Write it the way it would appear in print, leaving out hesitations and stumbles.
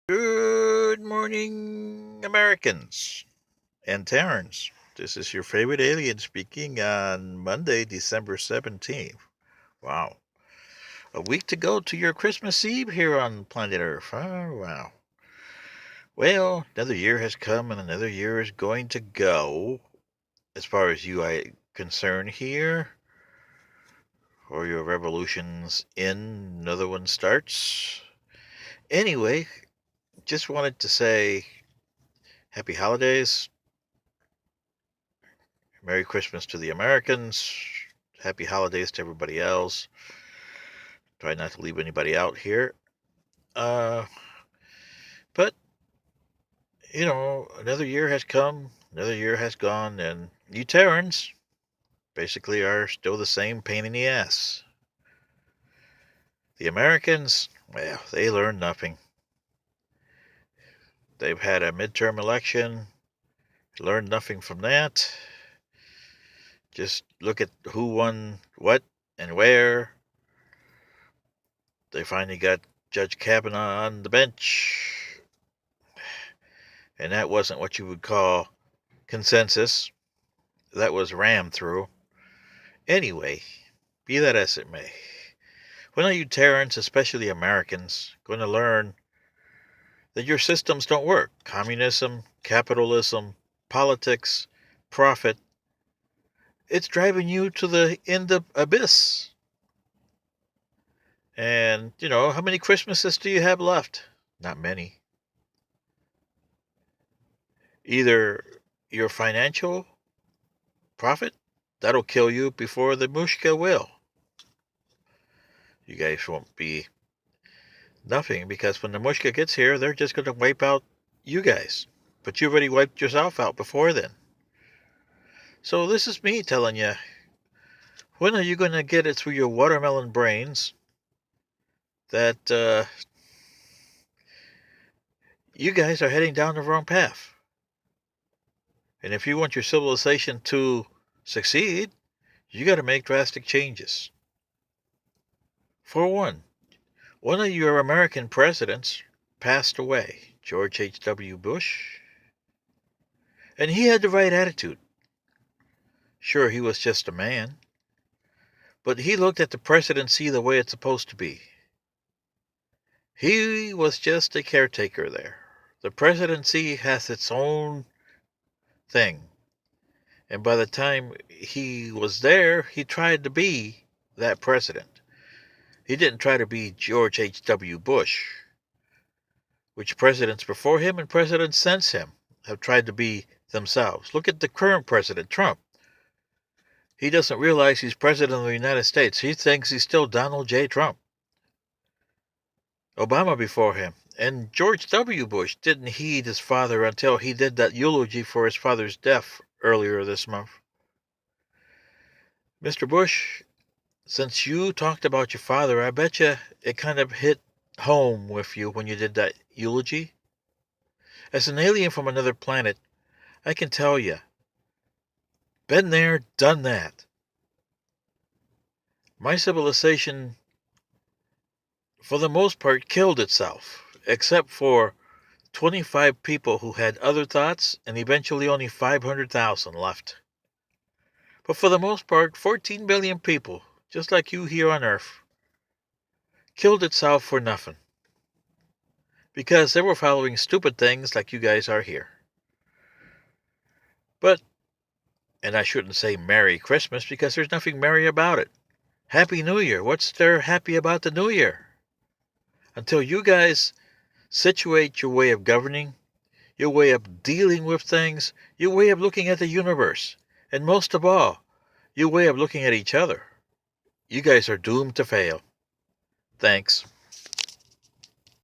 Good morning, Americans and Terrans. This is your favorite alien speaking on Monday, December 17th. Wow. A week to go to your Christmas Eve here on planet Earth. Oh, wow. Well, another year has come and another year is going to go. As far as you are concerned here, or your revolutions in, another one starts. Anyway, just wanted to say happy holidays. Merry Christmas to the Americans. Happy holidays to everybody else. Try not to leave anybody out here. Uh, but, another year has come, another year has gone, and you Terrans basically are still the same pain in the ass. The Americans, well, they learned nothing. They've had a midterm election, learned nothing from that. Just look at who won what and where. They finally got Judge Kavanaugh on the bench. And that wasn't what you would call consensus. That was rammed through. Anyway, be that as it may, when are you Terrans, especially Americans, going to learn that your systems don't work? Communism, capitalism, politics, profit. It's driving you to the end of abyss. And, how many Christmases do you have left? Not many. Either your financial profit, that'll kill you before the mushka will. You guys won't be nothing, because when the mushka gets here, they're just going to wipe out you guys. But you already wiped yourself out before then. So this is me telling you, when are you going to get it through your watermelon brains that you guys are heading down the wrong path? And if you want your civilization to succeed, you got to make drastic changes. For one of your American presidents passed away, George H.W. Bush, and he had the right attitude. Sure, he was just a man, but he looked at the presidency the way it's supposed to be. He was just a caretaker there. The presidency has its own thing. And by the time he was there, he tried to be that president. He didn't try to be George H.W. Bush, which presidents before him and presidents since him have tried to be themselves. Look at the current president, Trump. He doesn't realize he's president of the United States. He thinks he's still Donald J. Trump. Obama before him. And George W. Bush didn't heed his father until he did that eulogy for his father's death earlier this month. Mr. Bush, since you talked about your father, I bet you it kind of hit home with you when you did that eulogy. As an alien from another planet, I can tell you, been there, done that. My civilization, for the most part, killed itself, except for 25 people who had other thoughts, and eventually only 500,000 left. But for the most part, 14 billion people, just like you here on Earth, killed itself for nothing. Because they were following stupid things like you guys are here. But, and I shouldn't say Merry Christmas because there's nothing merry about it. Happy New Year. What's there happy about the New Year? Until you guys situate your way of governing, your way of dealing with things, your way of looking at the universe, and most of all, your way of looking at each other, you guys are doomed to fail. Thanks.